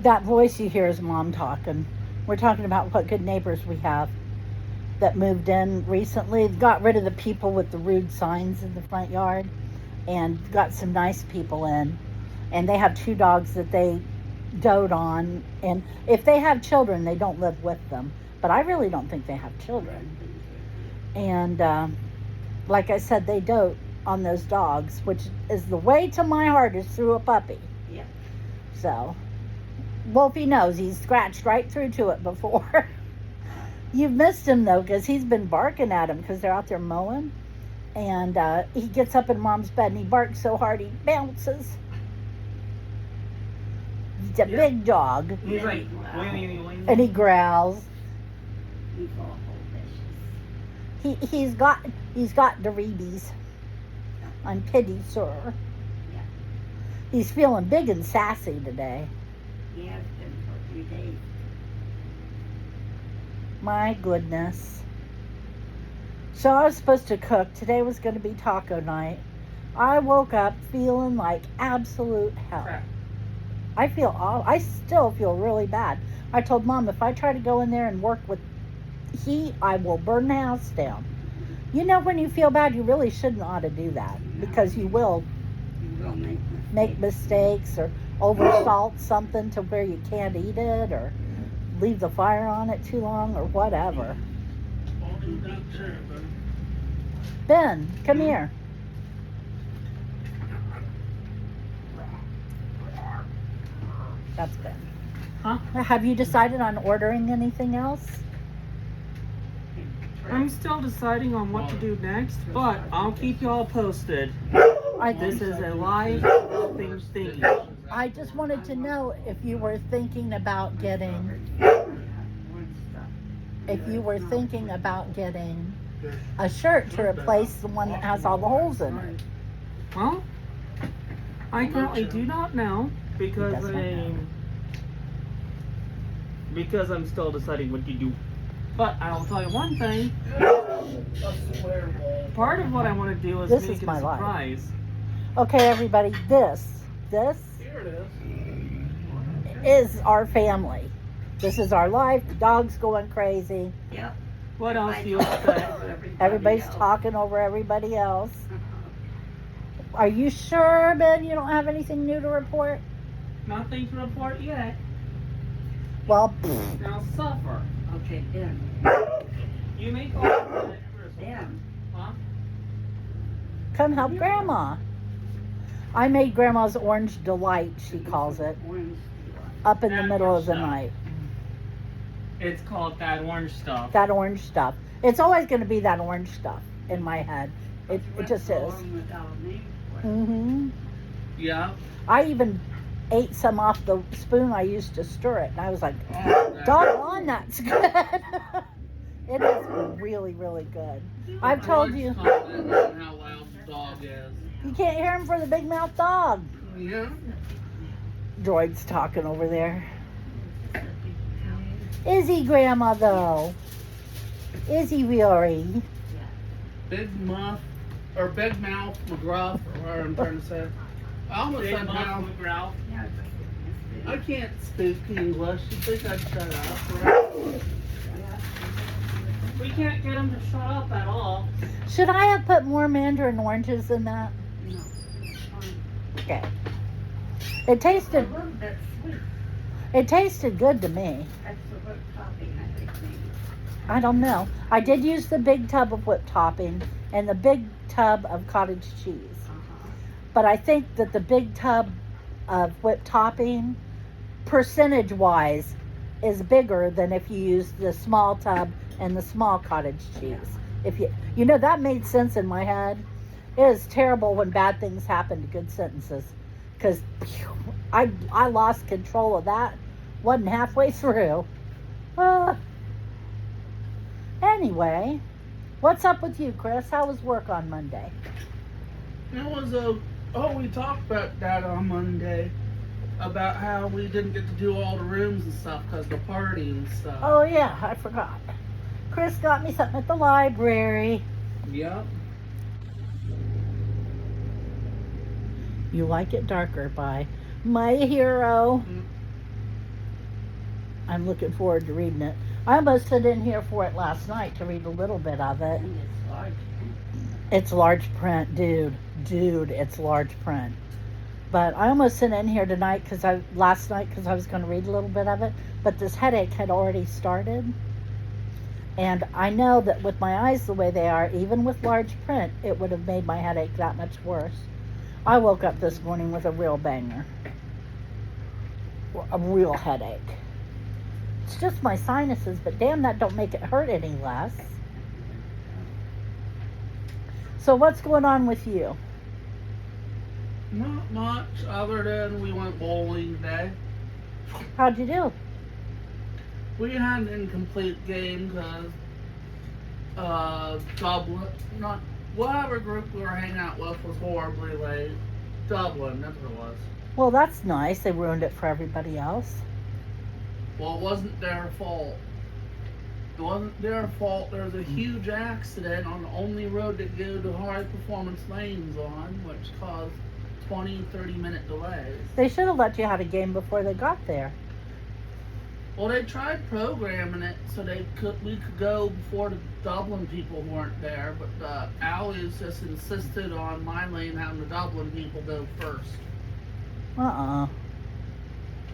That voice you hear is Mom talking. We're talking about what good neighbors we have that moved in recently. Got rid of the people with the rude signs in the front yard and got some nice people in. And they have 2 dogs that they dote on. And if they have children, they don't live with them. But I really don't think they have children. And like I said, they dote on those dogs, which is the way to my heart is through a puppy. Yep. So, Wolfie knows. He's scratched right through to it before. You've missed him, though, because he's been barking at him because they're out there mowing. And he gets up in Mom's bed and he barks so hard he bounces. He's a big dog. He's like, And he growls. He's awful vicious. He's got the rabies. I'm pity, sir. Yeah. He's feeling big and sassy today. He has been for 3 days. My goodness. So I was supposed to cook. Today was going to be taco night. I woke up feeling like absolute hell. crap. I still feel really bad. I told Mom, if I try to go in there and work with heat, I will burn the house down. You know, when you feel bad, you really shouldn't ought to do that because you will You will make mistakes or oversalt something to where you can't eat it or leave the fire on it too long or whatever. Ben, come here. That's Ben. Huh? Have you decided on ordering anything else? I'm still deciding on what to do next, but I'll keep you all posted. This is a live things thingy. I just wanted to know if you were thinking about getting a shirt to replace the one that has all the holes in it. Well, I currently do not know because Doesn't because I'm still deciding what to do. But I'll tell you one thing. Part of what I want to do is This make is it my a life. surprise. Okay, everybody, this Here it is. is our family. This is our life. The dog's going crazy. Yep. What else do you expect? Everybody's talking over everybody else. Are you sure, Ben, you don't have anything new to report? Nothing to report yet. Well, Now suffer. Okay, Ben. You may call it. Ben. Huh? come help Grandma. I made Grandma's orange delight, she calls it, Orange. up in the middle of the night. It's called that orange stuff. That orange stuff. It's always going to be that orange stuff in my head. It just is. Mm-hmm. Yeah. I even ate some off the spoon I used to stir it, and I was like, doggone, that's good. It is really, really good. I've told you. How loud the dog is. You can't hear him for the big mouth dog. Yeah. Droid's talking over there. Is he, Grandma, though? Is he really? Big Muff, or Big Mouth McGruff, or whatever I'm trying to say. I almost Big said Muff mouth. McGraw. I can't speak English. You think I'd shut up, right? We can't get him to shut up at all. Should I have put more mandarin oranges in that? No. Okay. It tasted, A little bit sweet. it tasted good to me. That's the whipped topping, I think, maybe. I don't know. I did use the big tub of whipped topping and the big tub of cottage cheese. But I think that the big tub of whipped topping, percentage-wise, is bigger than if you use the small tub and the small cottage cheese. If you know, that made sense in my head. It is terrible when bad things happen to good sentences, because I lost control of that. Wasn't halfway through. Anyway, what's up with you, Chris? How was work on Monday? It was we talked about that on Monday. About how we didn't get to do all the rooms and stuff because of the party and stuff. Oh yeah, I forgot. Chris got me something at the library. Yep. You Like It Darker by My Hero. I'm looking forward to reading it. I almost sat in here for it last night to read a little bit of it. And it's large. It's large print, dude. Dude, it's large print. But I almost sat in here tonight last night because I was going to read a little bit of it. But this headache had already started. And I know that with my eyes the way they are, even with large print, it would have made my headache that much worse. I woke up this morning with a real banger. A real headache. It's just my sinuses, but damn, that don't make it hurt any less. So what's going on with you? Not much other than we went bowling today. How'd you do? We had an incomplete game because Dublin, not whatever group we were hanging out with was horribly late. Dublin, that's what it was. Well, that's nice. They ruined it for everybody else. Well, it wasn't their fault. It wasn't their fault. There was a huge accident on the only road to go to high performance lanes on, which caused 20, 30-minute delays. They should have let you have a game before they got there. Well, they tried programming it so we could go before the Dublin people weren't there, but the Allies just insisted on my lane having the Dublin people go first.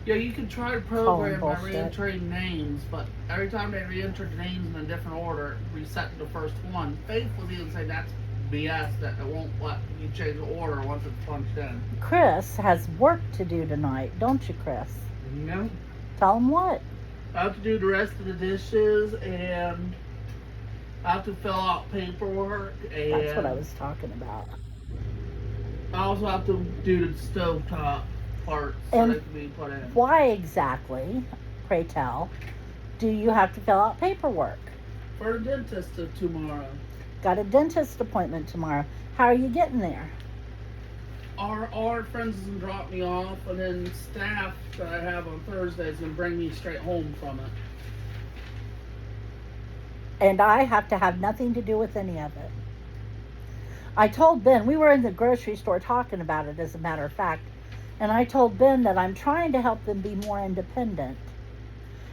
Yeah, you could try to program by bullshit. re-entering names, but every time they re-entered names in a different order, it reset to the first one. Faith was even saying that's BS, that it won't let you change the order once it's punched in. Chris has work to do tonight, don't you, Chris? No. Tell him what? I have to do the rest of the dishes, and I have to fill out paperwork, and That's what I was talking about. I also have to do the stovetop parts so And they can be put in. why exactly, pray tell, do you have to fill out paperwork? For the dentist tomorrow. Got a dentist appointment tomorrow. How are you getting there? Our friends is gonna drop me off, and then staff that I have on Thursday is gonna bring me straight home from it. And I have to have nothing to do with any of it. I told Ben, we were in the grocery store talking about it, as a matter of fact, and I told Ben that I'm trying to help them be more independent.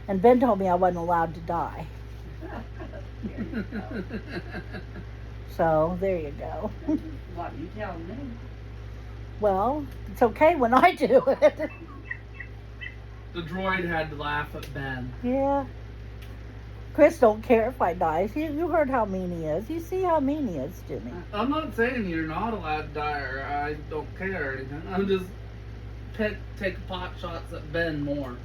And Ben told me I wasn't allowed to die. So, there you go. What you telling me? Well, it's okay when I do it. The droid had to laugh at Ben. Yeah. Chris don't care if I die. You heard how mean he is. You see how mean he is to me. I'm not saying you're not allowed to die or I don't care or anything. I'm just taking pot shots at Ben more.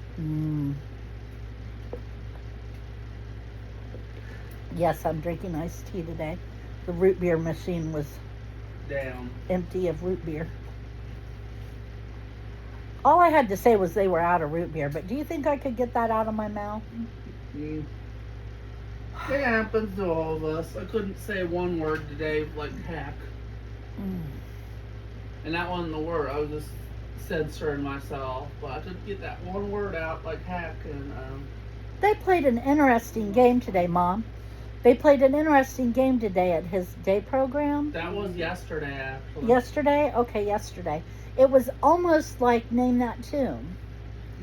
Yes, I'm drinking iced tea today. The root beer machine was Down. empty of root beer. All I had to say was they were out of root beer, but do you think I could get that out of my mouth? Mm. It happens to all of us. I couldn't say one word today like heck. And that wasn't the word. I was just censoring myself. But I could get that one word out like heck. And They played an interesting game today, Mom. They played an interesting game today at his day program. that was yesterday, actually. Yesterday? Okay, yesterday. It was almost like Name That Tune.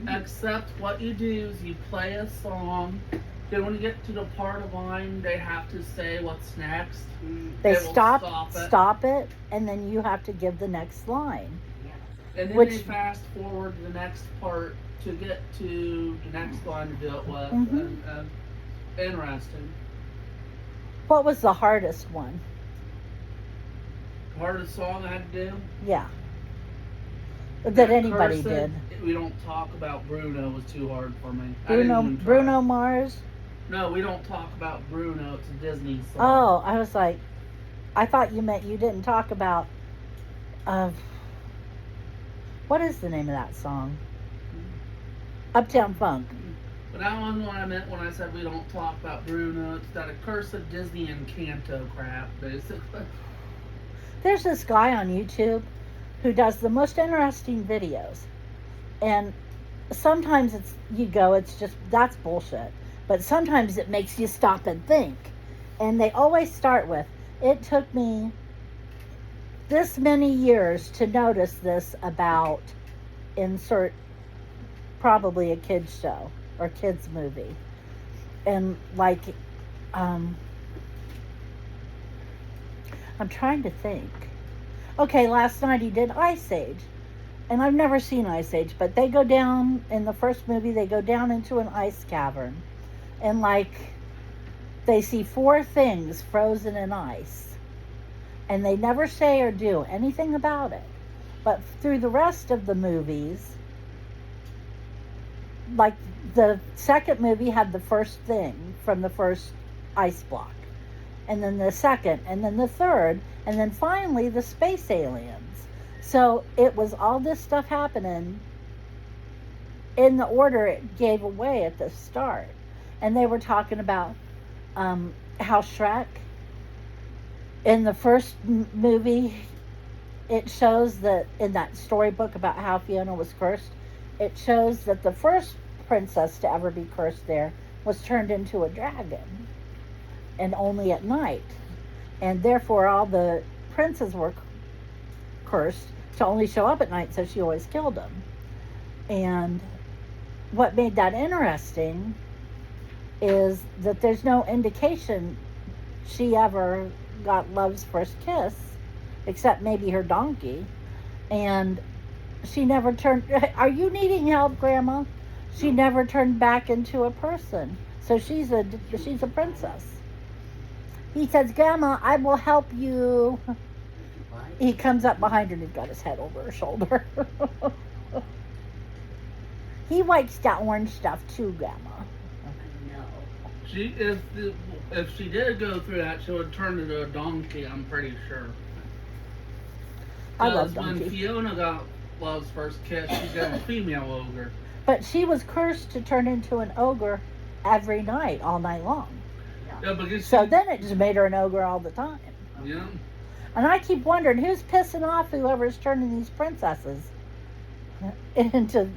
Except what you do is you play a song. Then when you get to the part of line, they have to say what's next. They will stop it, and then you have to give the next line. And then Which- they fast forward to the next part to get to the next line to do it with. Mhm. And interesting. What was the hardest one? Hardest song I had to do? Yeah. That anybody Cursive, did. We don't talk about Bruno was too hard for me. I didn't even try. Bruno Mars? No, we don't talk about Bruno. It's a Disney song. Oh, I was like, I thought you meant you didn't talk about, what is the name of that song? Uptown Funk. But that wasn't what I meant when I said we don't talk about Bruno. It's that accursed Disney Encanto crap, basically. There's this guy on YouTube who does the most interesting videos. And sometimes it's just, that's bullshit. But sometimes it makes you stop and think. And they always start with, it took me this many years to notice this about insert probably a kid's show. or kids movie. And like, I'm trying to think. Okay, last night he did Ice Age. And I've never seen Ice Age, but they go down, in the first movie, they go down into an ice cavern. And like, they see 4 things frozen in ice. And they never say or do anything about it. But through the rest of the movies, like the second movie had the first thing from the first ice block. And then the second, and then the third, and then finally the space aliens. So it was all this stuff happening in the order it gave away at the start. And they were talking about how Shrek, in the first movie, it shows that in that storybook about how Fiona was cursed, it shows that the first princess to ever be cursed there was turned into a dragon, and only at night. And therefore all the princes were cursed to only show up at night, so she always killed them. And what made that interesting is that there's no indication she ever got love's first kiss, except maybe her donkey. And she never turned, are you needing help, Grandma? She never turned back into a person. So she's a princess. He says, Grandma, I will help you. He comes up behind her and he's got his head over her shoulder. He likes that orange stuff too, Grandma. If she did go through that, she would turn into a donkey, I'm pretty sure. I love When donkey. Fiona got love's first kiss, she got a female ogre. But she was cursed to turn into an ogre every night, all night long. Yeah, because So then it just made her an ogre all the time. yeah. And I keep wondering who's pissing off whoever's turning these princesses into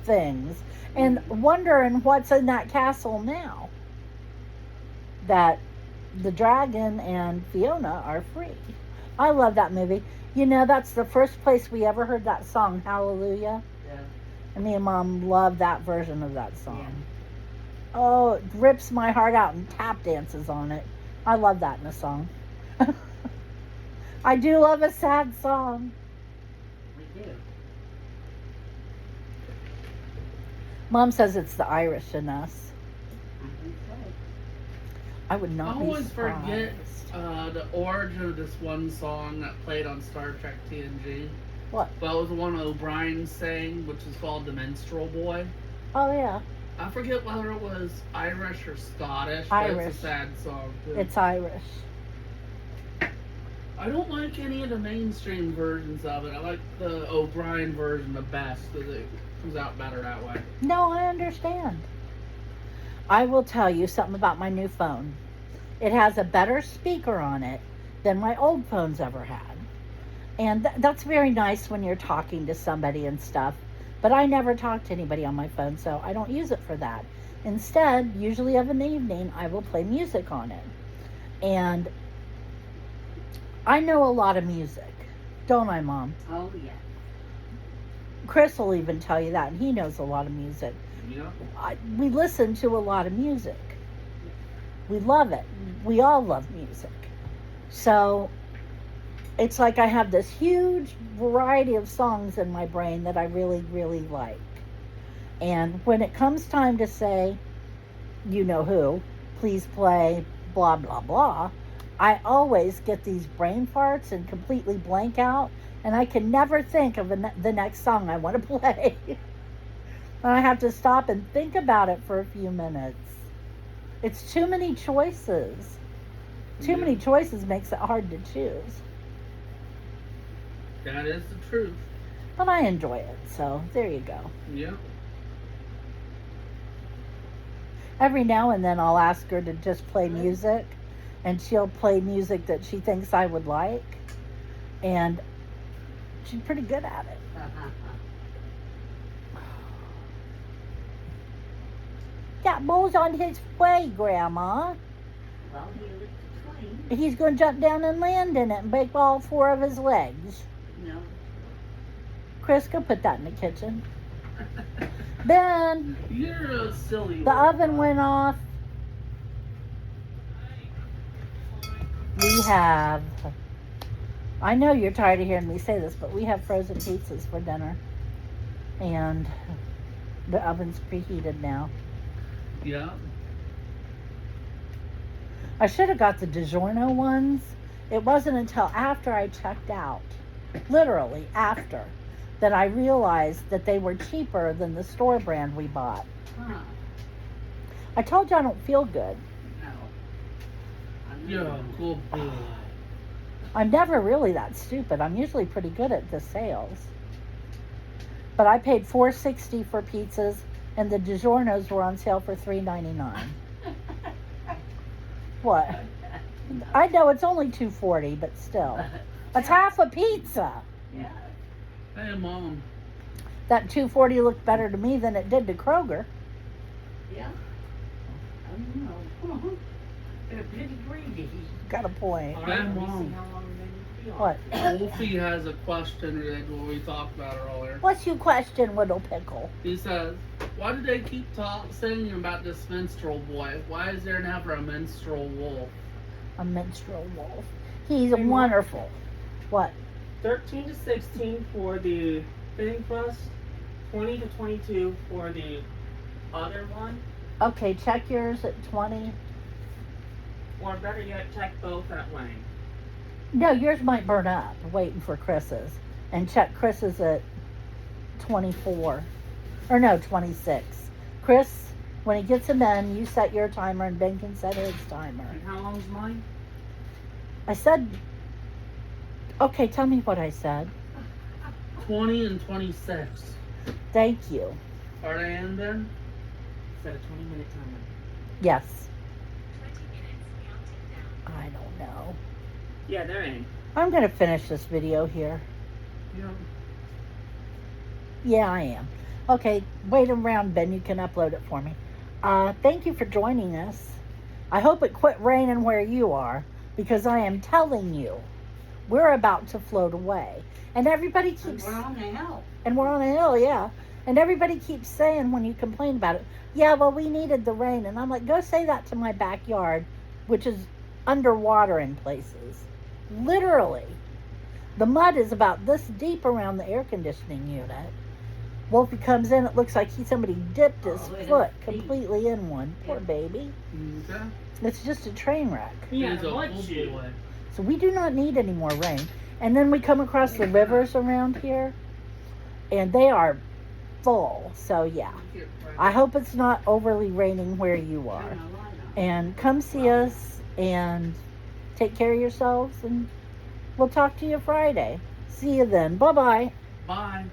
things, and wondering what's in that castle now that the dragon and Fiona are free. I love that movie. You know, that's the first place we ever heard that song, Hallelujah. Yeah. And me and Mom love that version of that song. Oh, it rips my heart out and tap dances on it. I love that in a song. I do love a sad song. We do. Mom says it's the Irish in us. I think so. I would I not be always surprised. forget the origin of this one song that played on Star Trek TNG. What? Well, it was the one O'Brien sang, which is called The Minstrel Boy. Oh, yeah. I forget whether it was Irish or Scottish, but Irish. it's a sad song, too. It's Irish. I don't like any of the mainstream versions of it. I like the O'Brien version the best, because it comes out better that way. No, I understand. I will tell you something about my new phone. It has a better speaker on it than my old phones ever had. And that's very nice when you're talking to somebody and stuff. But I never talk to anybody on my phone, so I don't use it for that. Instead, usually of an evening, I will play music on it. And I know a lot of music. Don't I, Mom? Oh, yeah. Chris will even tell you that, and he knows a lot of music. Yeah. We listen to a lot of music. We love it. We all love music. So it's like I have this huge variety of songs in my brain that I really, really like. And when it comes time to say, you know who, please play blah, blah, blah, I always get these brain farts and completely blank out, and I can never think of the next song I want to play. And I have to stop and think about it for a few minutes. It's too many choices. Too many choices makes it hard to choose. That is the truth. But I enjoy it, so there you go. Yeah. Every now and then I'll ask her to just play music, and she'll play music that she thinks I would like, and she's pretty good at it. That bull's on his way, Grandma. Well, he lives the train. He's going to jump down and land in it and break all 4 of his legs. No. Chris, go put that in the kitchen. Ben, You're a silly. the oven went off. We have, I know you're tired of hearing me say this, but we have frozen pizzas for dinner. And the oven's preheated now. Yeah. I should have got the DiGiorno ones. It wasn't until after I checked out, literally after, that I realized that they were cheaper than the store brand we bought. Huh. I told you I don't feel good. No. I You're know. a good boy. I'm never really that stupid. I'm usually pretty good at the sales. But I paid $4.60 for pizzas, and the DiGiorno's were on sale for $3.99. What? I know it's only $2.40, but still, that's half a pizza. Yeah. Hey, Mom. That $2.40 looked better to me than it did to Kroger. Yeah. I don't know. They're pretty greedy. Got a point. All Hey, right, we see Mom. how long they be on. What? Wolfie has a question related to what we talked about earlier. What's your question, Little Pickle? He says, why do they keep saying about this minstrel boy? Why is there never a minstrel wolf? A minstrel wolf. He's Hey, Mom. wonderful. What? 13 to 16 for the thin crust, 20 to 22 for the other one, Okay, check yours at 20. or better yet, check both at Wayne. No, yours might burn up waiting for Chris's. And check Chris's at 24. Or no, 26. Chris, when he gets them in, you set your timer and Ben can set his timer. And how long's mine? I said, okay, tell me what I said. 20 and 26. Thank you. Are they in then? Set a 20-minute timer. Yes. I don't know. Yeah, they're in. I'm going to finish this video here. Yeah. Yeah, I am. Okay, wait around, Ben. You can upload it for me. Thank you for joining us. I hope it quit raining where you are, because I am telling you, we're about to float away. And everybody And keeps... we're on the hill. And we're on a hill, yeah. And everybody keeps saying when you complain about it, yeah, well, we needed the rain. And I'm like, go say that to my backyard, which is underwater in places. Literally. The mud is about this deep around the air conditioning unit. Wolfie comes in, it looks like somebody dipped his Oh, it foot is deep. completely in one. Poor Yeah. baby. Okay. It's just a train wreck. Yeah, He's a what good you? boy. So we do not need any more rain. And then we come across the rivers around here, and they are full. So yeah, I hope it's not overly raining where you are. And come see us and take care of yourselves, and we'll talk to you Friday. See you then. Bye-bye. Bye.